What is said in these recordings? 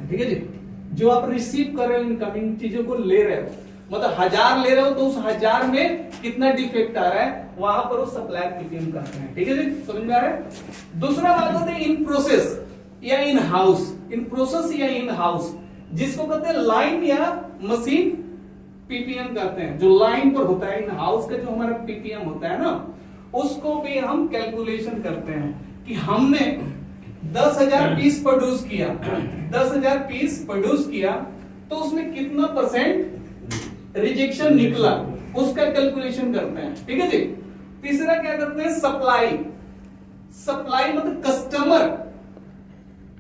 ठीक है जी। जो आप रिसीव कर रहे हो इनकमिंग चीजों को ले रहे हो, मतलब 1000 ले रहे हो तो उस 1000 में कितना डिफेक्ट आ रहा है वहां पर वो सप्लायर पीपीएम करते हैं। ठीक है जी, समझ में आ रहा है। दूसरा बात होती है इन प्रोसेस या इन हाउस। इन प्रोसेस या इन हाउस जिसको कहते हैं लाइन या मशीन पीपीएम कहते हैं। जो लाइन पर होता है इन हाउस का जो हमारा पीपीएम होता है ना, उसको भी हम कैलकुलेशन करते हैं कि हमने 10,000 पीस प्रोड्यूस किया, 10,000 पीस प्रोड्यूस किया तो उसमें कितना परसेंट रिजेक्शन निकला, उसका कैलकुलेशन करते हैं। ठीक है जी। तीसरा क्या करते हैं, सप्लाई। सप्लाई मतलब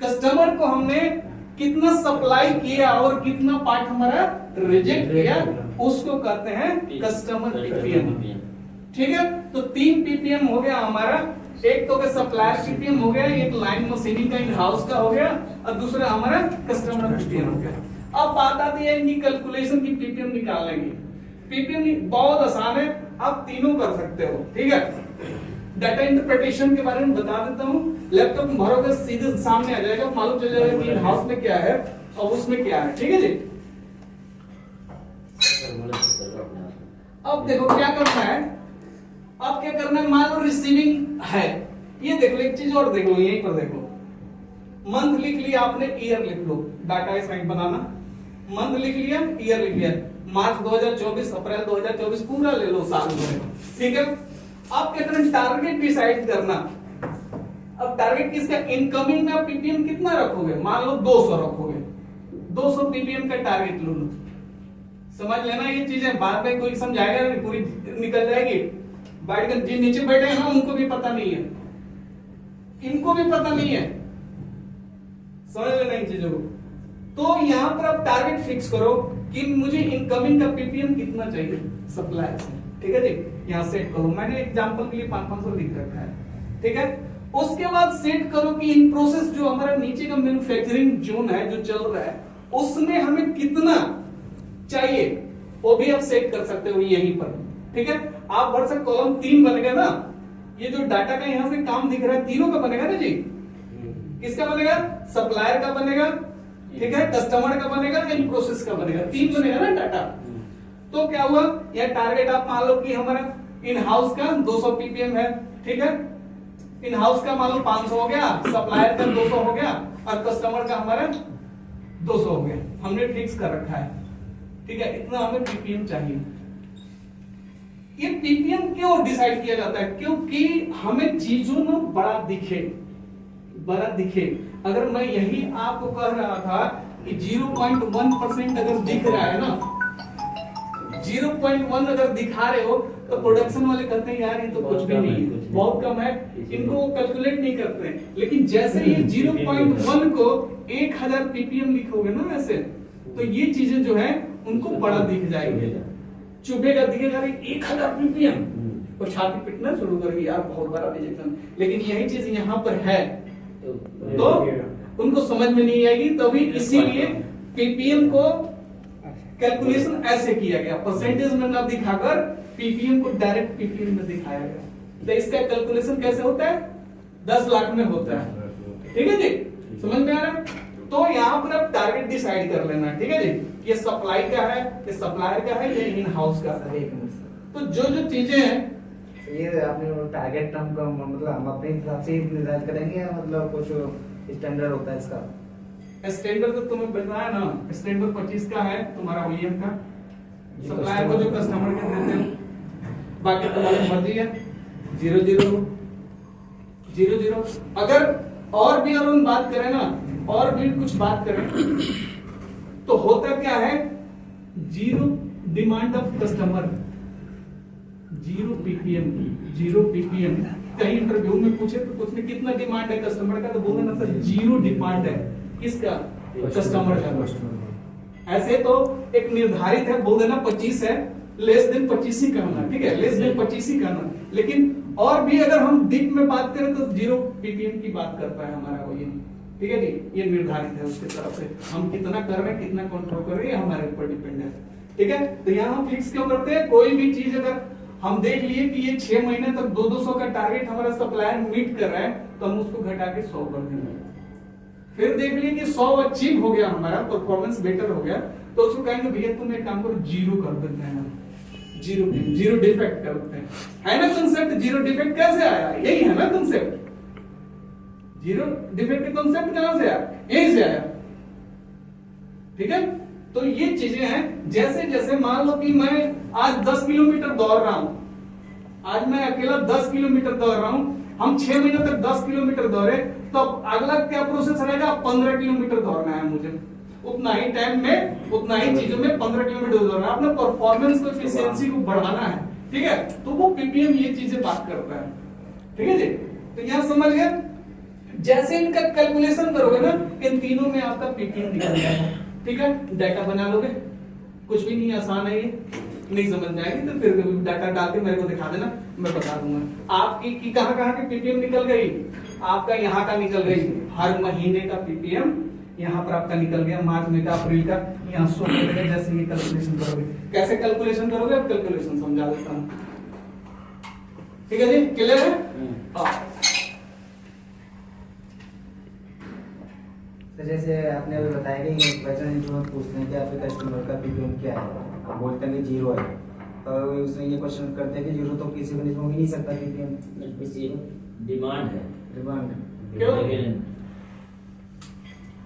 कस्टमर को हमने कितना सप्लाई किया और कितना पार्ट हमारा रिजेक्ट किया, उसको कहते हैं कस्टमर पीपीएम। ठीक है, तो 3 पीपीएम हो गया हमारा। एक तो सप्लायर पीपीएम हो गया, एक लाइन मशीनिंग का इन हाउस का हो गया, और दूसरा हमारा कस्टमर पीपीएम हो गया। अब बात आती है इनकी कैलकुलेशन की पीपीएम निकालने की। पीपीएम बहुत आसान है, आप तीनों कर सकते हो। ठीक है, डाटा इंटरप्रिटेशन के बारे में बता देता हूँ। लैपटॉप में भरोगे सीधे सामने आ जाएगा, मालूम चल जाएगा कि इन हाउस में क्या है और उसमें क्या है। ठीक है जी। अब देखो क्या करना है, अब क्या करना है, मान लो रिसीविंग है, ये देख लो, एक चीज और देख लो, यहीं पर देख लो। मंथ लिख लिया आपने, ईयर लिख लो, डाटा साइड बनाना। मंथ लिख लिया, ईयर लिख लिया, मार्च 2024, अप्रैल 2024 पूरा ले लो साल भर। ठीक है, अब क्या करना, टारगेट डिसाइड करना। अब टारगेट किसका, इनकमिंग में आप पीपीएम कितना रखोगे, मान लो 200 रखोगे, 200 पीपीएम का टारगेट लो। समझ लेना ये चीजें, बाद में कोई समझाएगा नहीं, पूरी निकल जाएगी। बैठ कर जिन नीचे बैठे हैं ना उनको भी पता नहीं है, इनको भी पता नहीं है, समझ लेना इन चीजों को। तो यहां पर आप टारगेट फिक्स करो कि मुझे इनकमिंग का पीपीएम कितना चाहिए सप्लायर से। ठीक है जी, यहां सेट करो। मैंने एग्जांपल के लिए 500 लिख रखा है। ठीक है, उसके बाद सेट करो कि इन प्रोसेस जो हमारा नीचे का मैन्युफैक्चरिंग जोन है जो चल रहा है, उसमें हमें कितना चाहिए वो भी आप सेट कर सकते हो यहीं पर। ठीक है, आप भर सकते, कॉलम 3 बनेगा ना, ये जो डाटा का यहां से काम दिख रहा है तीनों का बनेगा ना जी। किसका बनेगा, सप्लायर का बनेगा, ठीक है, कस्टमर का बनेगा, इन प्रोसेस का बनेगा, 3 बनेगा ना डाटा। तो क्या हुआ, यह टारगेट आप मान लो कि हमारा इन हाउस का 200 पीपीएम है। ठीक है, इन हाउस का मान लो 500 हो गया, सप्लायर का 200 हो गया, और कस्टमर का हमारा 200 हो गया, हमने फिक्स कर रखा है। ठीक है, इतना हमें पीपीएम चाहिए। ये पीपीएम क्यों डिसाइड किया जाता है, क्योंकि हमें चीजों में बड़ा दिखे। अगर मैं यही आपको कह रहा था कि 0.1% अगर दिख रहा है ना, 0.1 अगर दिखा रहे हो, तो प्रोडक्शन वाले कहते हैं यार ये तो कुछ भी नहीं है, बहुत कम है, इनको कैलकुलेट नहीं करते हैं। लेकिन जैसे ये 0.1 को 1000 पीपीएम लिखोगे ना ऐसे, तो ये चीजें जो है उनको बड़ा दिख जाएगी, चुभेगा, दिखेगा 1000 पीपीएम, और छाती पिटना शुरू करेगी, यार बहुत बड़ा रिजेक्शन। लेकिन यही चीज यहाँ पर है तो उनको समझ में नहीं आएगी, तभी इसीलिए पीपीएम को कैलकुलेशन ऐसे किया गया, परसेंटेज में ना दिखाकर पीपीएम को डायरेक्ट पीपीएम में दिखाया गया। तो इसका कैलकुलेशन कैसे होता है, 10 लाख में होता है। ठीक है जी, समझ में आ रहा है। तो यहाँ पर आप टारगेट डिसाइड कर लेना। ठीक है जी, ये सप्लाई का है, ये सप्लायर का है, ये इन हाउस का है। तो जो चीजें हैं, ये आपने टारगेट टर्म का मतलब हम अपने हिसाब से निर्धारित करेंगे, मतलब कुछ स्टैंडर्ड होता है इसका? स्टैंडर्ड तो तुम्हें बताया ना, स्टैंडर्ड 25 का है तुम्हारा ओईएम का, सप्लायर को जो कस्टमर के देते हैं, बाकी तुम्हारी मर्जी है। 0.0 अगर और भी हम बात करें ना, और भी कुछ बात करें तो होता क्या है, 0 डिमांड ऑफ कस्टमर, 0 पीपीएम। कहीं इंटरव्यू में पूछे तो कुछ ने कितना डिमांड है कस्टमर का, तो बोले ना सर 0 डिमांड है, किसका, कस्टमर का। ऐसे तो एक निर्धारित है, बोल देना 25 है, लेस देन 25 ही कहना। ठीक है, लेस देन 25 ही कहना। लेकिन और भी अगर हम डीप में बात करें तो 0 पीपीएम की बात करता है हमारा ओईएम। ठीक है जी, ये निर्धारित है उसकी तरफ से, हम कितना कर रहे हैं, कितना कंट्रोल कर रहे हैं, हमारे ऊपर डिपेंड है। ठीक है, तो यहाँ हम फिक्स क्यों करते हैं, कोई भी चीज अगर हम देख लिए कि ये 6 महीने तक 200 का टारगेट हमारा सप्लायर मीट कर रहा है, तो हम उसको घटा के 100 कर देंगे। फिर देख लिए कि 100 अचीव हो गया, हमारा परफॉर्मेंस बेटर हो गया, तो उसको कहेंगे भैया तुम एक काम करो, 0 कर देते हैं, जीरो डिफेक्ट करते हैं। है ना कंसेप्ट? जीरो डिफेक्ट कैसे आया? यही है ना कंसेप्ट। जीरो डिफेक्ट का कंसेप्ट कहां से आया? यहीं से आया। ठीक है, तो ये चीजें हैं। जैसे जैसे मान लो कि मैं आज 10 किलोमीटर दौड़ रहा हूं, आज मैं अकेला 10 किलोमीटर दौड़ रहा हूं, हम 6 महीने तक 10 किलोमीटर दौड़े, तो अगला क्या प्रोसेस रहेगा? 15 किलोमीटर दौड़ना है मुझे, उतना ही टाइम में, उतना ही चीजों में 15 किलोमीटर दौड़ना है, अपने परफॉर्मेंस को, एफिशिएंसी को बढ़ाना है। ठीक है, तो वो पीपीएम ये चीजें बात करता है। ठीक है जी, तो यहां समझ गए। जैसे इनका कैलकुलेशन करोगे ना, इन तीनों में आपका पीपीएम निकल जाएगा। ठीक है, डाटा बना लोगे, कुछ भी नहीं, आसान है ये। नहीं समझ में आएगी तो फिर डाटा डाल के मेरे को दिखा देना, मैं बता दूंगा। आपकी की कहां की पीपीएम निकल गई? आपका यहाँ का निकल गई, हर महीने का पीपीएम यहाँ पर आपका निकल गया, मार्च में का, अप्रैल का, यहाँ शो करेगा। जैसे ये कैलकुलेशन करोगे, कैसे कैलकुलेशन करोगे अब कैलकुलेशन समझा देता हूँ। ठीक है जी, क्लियर है? तो जैसे आपने अभी बताया कि क्वेश्चन इंटरव्यू में पूछते हैं कि आपके कस्टमर का पीपीएम क्या है, आप बोलते हैं कि 0 है, तो उसमें ये क्वेश्चन करते हैं कि 0 तो किसी को हो ही नहीं सकता पीपीएम। डिमांड है, डिमांड क्यों?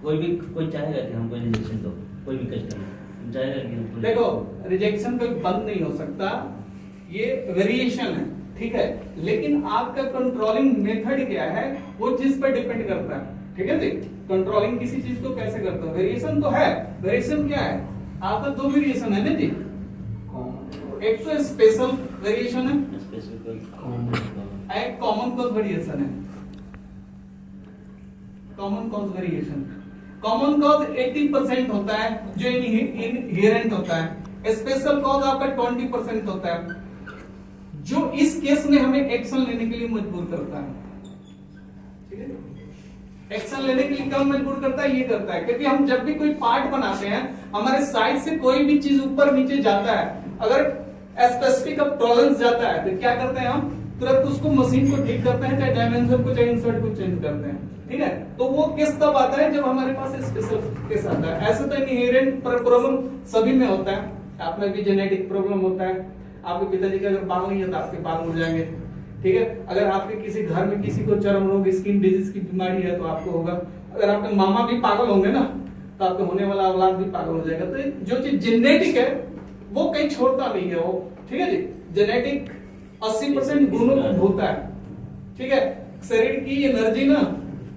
कोई चाहेगा कि हमको रिजेक्शन दो, कोई भी कस्टमर चाहेगा कि हमको। देखो, रिजेक्शन कोई बंद नहीं हो सकता, ये वेरिएशन है। ठीक है, लेकिन आपका कंट्रोलिंग मेथड क्या है, वो चीज पर डिपेंड करता है। ठीक है जी, कंट्रोलिंग किसी चीज को कैसे करता है? वेरिएशन तो है। वेरिएशन क्या है? आपका 2 वेरिएशन है ना जी, एक तो स्पेशल वेरिएशन है, एक कॉमन कॉज वेरिएशन है। Common cause variation, common cause 80% होता है जो इनहेरेंट होता है, स्पेशल कॉज आपका 20% होता है, जो इस केस में हमें एक्शन लेने के लिए मजबूर करता है। ठीक है, एक्शन लेने के लिए कब मजबूर करता है? ये करता है क्योंकि हम जब भी कोई पार्ट बनाते हैं, हमारे साइड से कोई भी चीज ऊपर नीचे जाता है, अगर स्पेसिफिक अब टॉलरेंस जाता है, तो क्या करते हैं हम? तुरंत उसको मशीन को ठीक करते हैं, चाहे डायमेंशन को, चाहे इंसर्ट को चेंज करते हैं। ठीक है, तो वो केस तब आता है जब हमारे पास स्पेशल केस आता है। ऐसे तो इनहेरेंट प्रॉब्लम सभी में होता है, आप में भी जेनेटिक प्रॉब्लम होता है। आपके पिताजी का अगर बाल नहीं है तो आपके बाल मुड़ जाएंगे। ठीक है, अगर आपके किसी घर में किसी को चर्म रोग, स्किन डिजीज की बीमारी है तो आपको होगा। अगर आपके मामा भी पागल होंगे ना, तो आपको होने वाला औलाद भी पागल हो जाएगा। तो जो चीज जेनेटिक है वो कहीं छोड़ता नहीं है वो। ठीक है जी, जेनेटिक 80% गुणों को ढोता है। ठीक है, शरीर की एनर्जी ना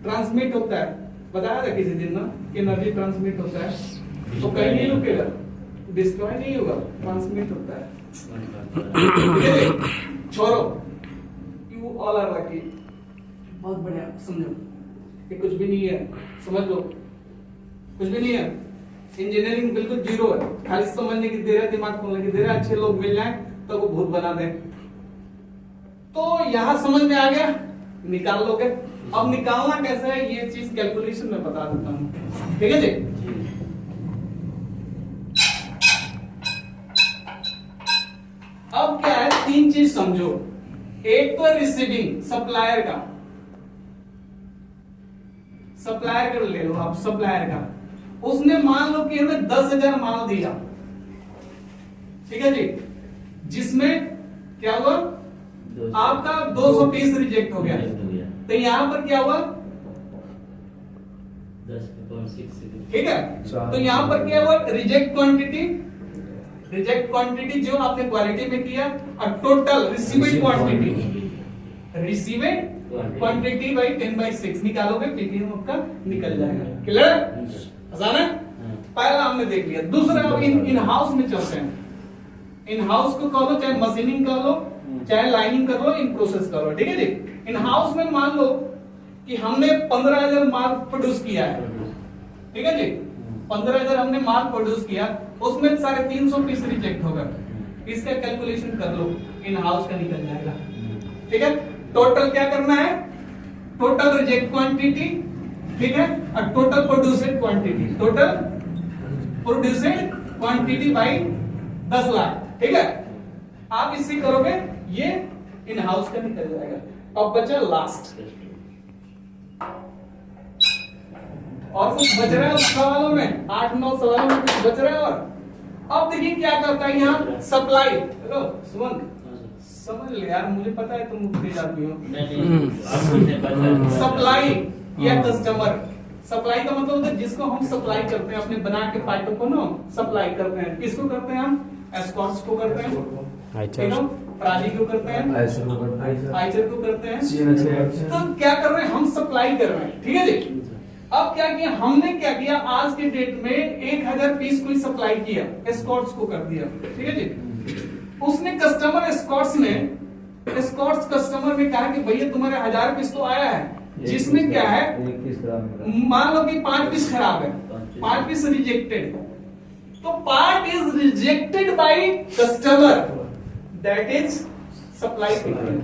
ट्रांसमिट होता है, बताया था किसी दिन ना कि एनर्जी ट्रांसमिट होता है, तो कहीं नहीं रुकेगा, डिस्ट्रॉय नहीं होगा, ट्रांसमिट होता है। ठीक है जी, छोड़ो, यू ऑल आर लकी। बहुत बढ़िया, समझो कि कुछ भी नहीं है, समझ लो कुछ भी नहीं है। इंजीनियरिंग बिल्कुल 0 है, खाली समझने की देर है, दिमाग खोलने की देर है, अच्छे लोग मिल जाए तो वो भूत बना दें। तो यहां समझ में आ गया, निकाल लोगे। अब निकालना कैसे है ये चीज कैलकुलेशन में बता देता हूं। ठीक है जी, अब क्या है, 3 चीज समझो। एक तो रिसीविंग, सप्लायर का, सप्लायर का ले लो आप, सप्लायर का। उसने मान लो कि हमें 10,000 माल दिया। ठीक है जी, जिसमें क्या हुआ, आपका 200 पीस रिजेक्ट हो गया। तो यहां पर क्या हुआ, 10.6। ठीक है, तो यहां पर क्या हुआ, रिजेक्ट क्वांटिटी, रिजेक्ट क्वांटिटी जो आपने क्वालिटी में किया, और total received quantity, received quantity by 10/6 निकालोगे, पीपीएम आपका निकल जाएगा। क्लियर, आसान है? पहला हमने देख लिया। दूसरा अब इन हाउस में चलते हैं। इन हाउस को कर लो, चाहे मशीनिंग कर लो, चाहे लाइनिंग कर लो, इन प्रोसेस कर लो। ठीक है जी, इन हाउस में मान लो कि हमने 15,000 माल प्रोड्यूस किया है। ठीक है जी, 15,000 हमने माल प्रोड्यूस किया, उसमें 350 पीस रिजेक्ट होगा। इसका कैलकुलेशन कर लो, इन हाउस का निकल जाएगा। ठीक है, टोटल क्या करना है, टोटल रिजेक्ट क्वांटिटी, ठीक है, और total produced quantity, total produced quantity by 10 lakh. ठीक है, आप इसी करोगे, ये इन हाउस का निकल जाएगा। अब बचा लास्ट, और कुछ बच रहा है उस सवालों में, 8-9 सवालों में कुछ बच रहा है। और अब देखिए क्या करता है यहाँ सप्लाई। हेलो सुमन, समझ ले यार, मुझे पता है तुम तेज आदमी हो। सप्लाई या कस्टमर, सप्लाई का मतलब होता है जिसको हम सप्लाई करते हैं, अपने बना के पाइपों को ना सप्लाई करते हैं। किसको करते हैं हम? एस्कॉर्ट्स को करते हैं, ठीक है, प्राजी को करते हैं, आइचर को करते हैं। तो क्या कर रहे हैं हम? सप्लाई कर रहे हैं, ठीक है जी। अब क्या किया हमने, क्या किया आज के डेट में 1000 पीस कोई सप्लाई किया, एस्कॉर्ट्स को कर दिया, ठीक है जी। उसने कस्टमर एस्कॉर्ट्स कस्टमर ने कहा कि भैया तुम्हारे 1000 पीस तो आया है, जिसमें क्या है, मान लो कि 5 पीस खराब है, 5 पीस रिजेक्टेड, तो part is rejected by customer, that is supply ppm,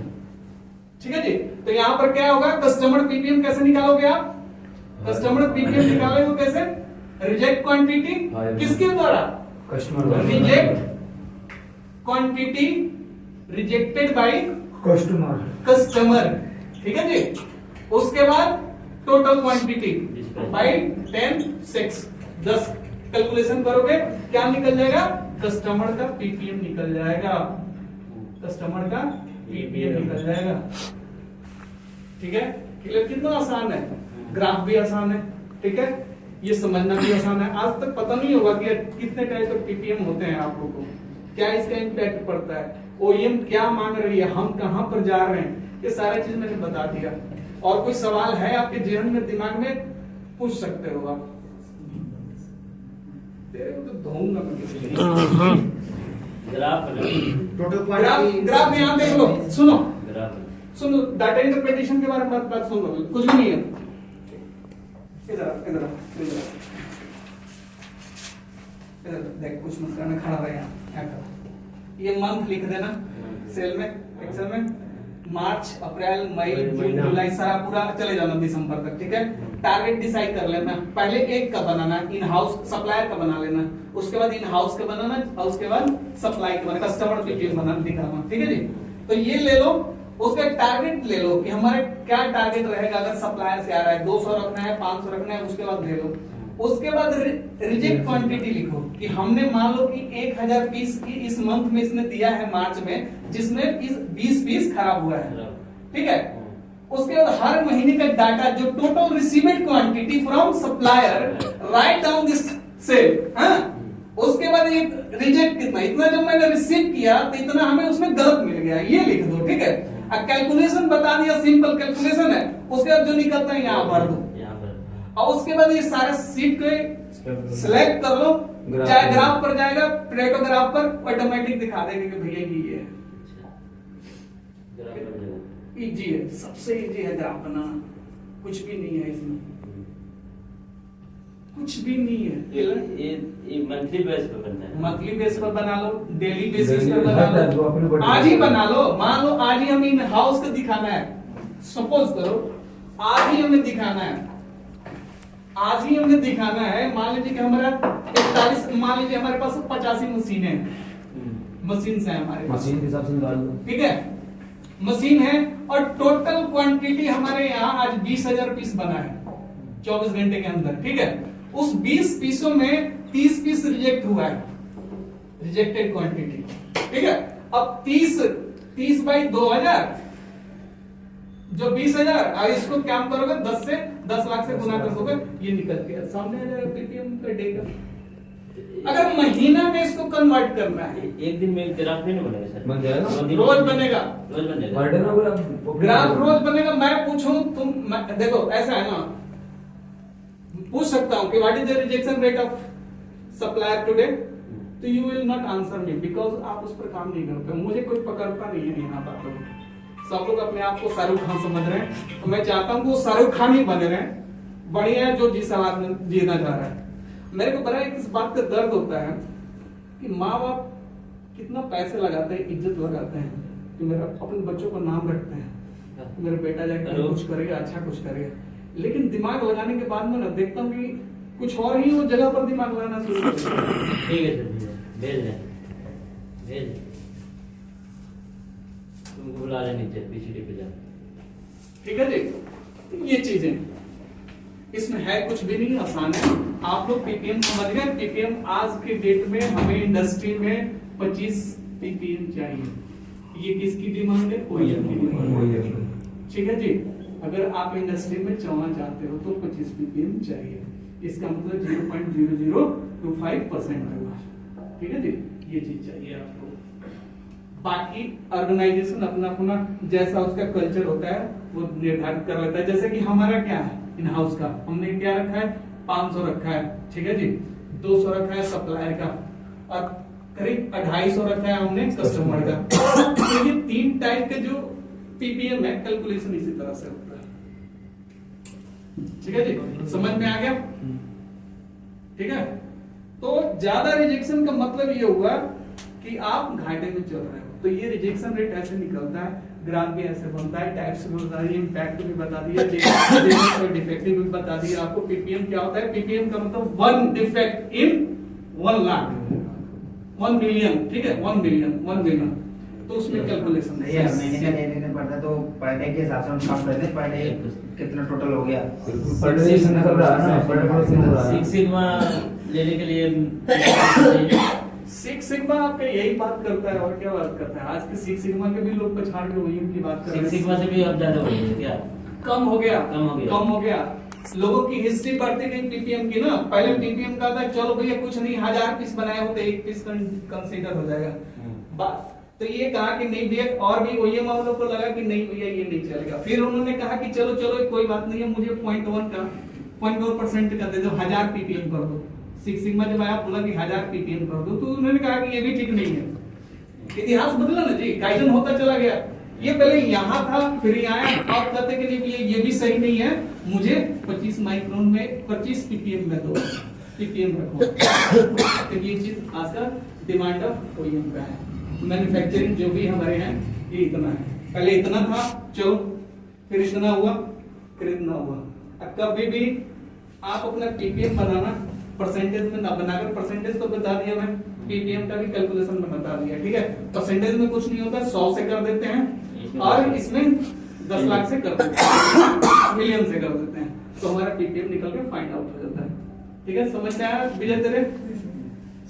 ठीक है जी। तो यहां पर क्या होगा, कस्टमर पीपीएम कैसे निकालोगे आप? कस्टमर पीपीएम निकालोगे कैसे? रिजेक्ट क्वांटिटी किसके द्वारा? Customer. Reject quantity rejected by customer, ठीक है जी। उसके बाद टोटल क्वांटिटी बाय 10 कैलकुलेशन करोगे, क्या निकल जाएगा? कस्टमर का पीपीएम निकल जाएगा, कस्टमर का पीपीएम निकल जाएगा, ठीक है। क्लियर? कितना आसान है, ग्राफ भी आसान है, ठीक है, ये समझना भी आसान है। आज तक पता नहीं होगा कि कितने टाइप के पीपीएम होते हैं, आप लोगों को क्या इसका इम्पैक्ट पड़ता है, ओईएम क्या मांग रही है, हम कहां पर जा रहे हैं, ये सारी चीज मैंने बता दिया। और कोई सवाल है आपके जेहन में, दिमाग में, पूछ सकते हो आप। तेरे को तो धोऊंगा मैं किसी दिन। ग्राफ यहाँ देख लो, सुनो सुनो, डाटा इंटरप्रिटेशन के बारे में बात सुन लो, कुछ भी नहीं है। इधर देख, कुछ मत करना, खड़ा रहे यहाँ। ये मंथ लिख देना सेल में, एक्सेल में, मार्च, अप्रैल, मई, जून, जुलाई, सारा पूरा चले जाना दिसंबर तक, ठीक है। टारगेट डिसाइड कर लेना, पहले एक का बनाना, इन हाउस सप्लायर का बना लेना, उसके बाद इन हाउस का बनाना, और उसके बाद सप्लाई का बनाना, कस्टमर पीपीएम बनाना, दिखाना, ठीक है जी। तो ये ले लो, उसका एक टारगेट ले लो कि हमारे क्या टारगेट रहेगा, अगर सप्लायर से आ रहा है 200 रखना है, 500 रखना है, उसके बाद ले लो। उसके बाद रिजेक्ट क्वांटिटी लिखो कि हमने मान लो कि 1000 पीस की इस मंथ में इसने दिया है मार्च में, जिसमें 20 पीस खराब हुआ है, ठीक है। उसके बाद हर महीने का डाटा, जो total received quantity from supplier, right down this cell, हाँ। उसके बाद ये रिजेक्ट कितना, इतना जब मैंने रिसीव किया तो इतना हमें उसमें गलत मिल गया, ये लिख दो, ठीक है। अब कैलकुलेशन बता दिया, सिंपल कैलकुलेशन है, उसके बाद जो निकलता है यहाँ भर दो, और उसके बाद ये सारे सीट को सिलेक्ट कर लो, चाहे ग्राफ पर जाएगा, प्लेटो ग्राफ पर ऑटोमेटिक दिखा देगा कि भैया ये है। इजी है, सबसे इजी है ग्राफ बनाना, कुछ भी नहीं है इसमें, कुछ भी नहीं है। ये मंथली बेस पर बनता है, मंथली बेस पर बना लो, डेली बेसिस पर बना लो, आज ही बना लो। मान लो आज ही हमें इन हाउस को दिखाना है, सपोज करो आज ही हमें दिखाना है, आज ही हमें दिखाना है। मान लीजिए कि हमारा 41, मान लीजिए हमारे पास 85 मशीनें हैं, मशीन है हमारे पास, मशीन के हिसाब से निकाल लो, ठीक है, मशीन है, और टोटल क्वांटिटी हमारे यहाँ आज 20,000 पीस बना है 24 घंटे के अंदर, ठीक है। उस 20 पीसों में 30 पीस रिजेक्ट हुआ है, रिजेक्टेड क्वांटिटी, ठीक है। अब 30 बाई 2000 जो 20,000, अब इसको क्या करोगे, 10 लाख से गुना कर दोगे, ये निकल के सामने आ जाएगा पीपीएम का डेटा। अगर महीना में इसको कन्वर्ट करना है, एक दिन में ग्राफ नहीं बनेगा सर, बन जाएगा, रोज बनेगा, रोज बनेगा ग्राफ रोज बनेगा। मैं पूछूं तुम, देखो ऐसा है ना, पूछ सकता हूं कि what is the rejection rate of supplier today, तो you will not answer me, because आप उस पर काम नहीं करते, मुझे कोई पकड़ता नहीं है यहाँ बातों को। सब लोग अपने आप को शाहरुख खान समझ रहे हैं, तो मैं चाहता हूं कि वो शाहरुख खान ही बने रहे, बढ़िया है जो जिस हालात में जीना चाह रहा है। मेरे को बड़ा एक इस बात का दर्द होता है कि माँ बाप कितना पैसे लगाते हैं, इज्जत लगाते हैं, कि मेरा अपने बच्चों को नाम रखते हैं, मेरा बेटा जाके कुछ करेगा, अच्छा कुछ करेगा, लेकिन दिमाग लगाने के बाद में ना देखता हूँ कि कुछ और ही वो जगह पर दिमाग लगाना शुरू कर देता है। ठीक है सर, भेज तुमको बुला ले नीचे, पीसीडी पे जा, ठीक है जी। ये चीजें इसमें है कुछ भी नहीं, आसान है। आप लोग पीपीएम समझ गए। पीपीएम आज के डेट में हमें इंडस्ट्री में 25 पीपीएम चाहिए। ये किसकी डिमांड है? ओईएम की डिमांड है। ठीक है जी। अगर आप इंडस्ट्री में चलना चाहते हो तो 25 पीपीएम चाहिए। इसका मतलब 0.0025% होगा। ठीक है जी, ये चीज चाहिए आपको। बाकी ऑर्गेनाइजेशन अपना अपना जैसा उसका कल्चर होता है वो निर्धारित कर लेता है। जैसे कि हमारा क्या है इन हाउस का, हमने क्या रखा है 500 रखा है। ठीक है जी। 200 रखा है सप्लायर का और करीब 250 रखा है हमने कस्टमर का। तो ये 3 टाइप के जो पीपीएम है कैलकुलेशन इसी तरह से होता है। ठीक है जी, समझ में आ गया? ठीक है। तो ज्यादा रिजेक्शन का मतलब ये हुआ कि आप घाटे में चल रहे हो, तो ये रिजेक्शन रेट ऐसे निकलता है, ग्राफ भी ऐसे बनता है, टाइप्स भी बता दिए, इम्पैक्ट भी बता दिया, डिफेक्टिव भी बता दिया आपको। पीपीएम क्या होता है? पीपीएम का मतलब 1 डिफेक्ट इन 1 लाख, 1 मिलियन। ठीक है, 1 मिलियन। तो उसमें कैलकुलेशन नहीं यार, महीने का नहीं लेना पड़ता, तो पर डे के हिसाब से हम काम करते हैं। पर डे कितना टोटल हो गया, पर डे से निकल रहा है ना, पर डे से निकल रहा है। सिक्स सिग्मा लेने के लिए सिक्स सिग्मा आपका यही बात करता है और क्या बात करता है? आज के सिक्स सिग्मा के भी लोग पछाड़ के वही की बात कर रहे हैं। सिक्स सिग्मा से भी अब ज्यादा हो गई है क्या? कम हो गया। कम हो गया। लोगों की हिस्ट्री बढ़ती गई पीपीएम की ना। पहले पीपीएम का था चलो भैया कुछ नहीं, 1000 पीस बनाए होते 1 पीस कंसीडर हो जाएगा। तो ये कहा कि नहीं भैया, और भी ओईएम वालों को लगा कि नहीं भैया ये नहीं चलेगा। फिर उन्होंने कहा कि चलो कोई बात नहीं है, मुझे 0.1% का दे दो, 1000 पीपीएम कर दो। सिक्स सिग्मा जब आया बोला कि 1000 पीपीएम कर दो, तो उन्होंने कहा कि ये भी ठीक नहीं है। इतिहास बदला ना जी, काइजन होता चला गया। ये पहले यहाँ था, फिर यहाँ आया, और कहते कि नहीं ये भी सही नहीं है, मुझे 25 माइक्रोन में 25 पीपीएम में दो, पीपीएम रखो। तो ये चीज आज का डिमांड ऑफ ओईएम का है। मैन्युफैक्चरिंग जो भी हमारे हैं ये इतना है। पहले इतना था, चलो फिर इतना हुआ, फिर इतना हुआ। अब कभी भी आप अपना पीपीएम बनाना परसेंटेज में ना बनाकर, परसेंटेज तो बता दिया मैं, पीपीएम का भी कैलकुलेशन में बता दिया। ठीक है, परसेंटेज में कुछ नहीं होता, 100 से कर देते हैं और इसमें 10 लाख से कर देते हैं, मिलियन से कर देते हैं, तो हमारा पीपीएम निकल के फाइंड आउट हो जाता है। ठीक है, समझ में आया विजय तेरे?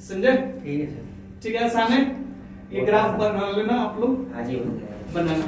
संजय ठीक है सर। ठीक है, आसान है। ये ग्राफ बना लेना आप लोग, हाँ जी, बनाना।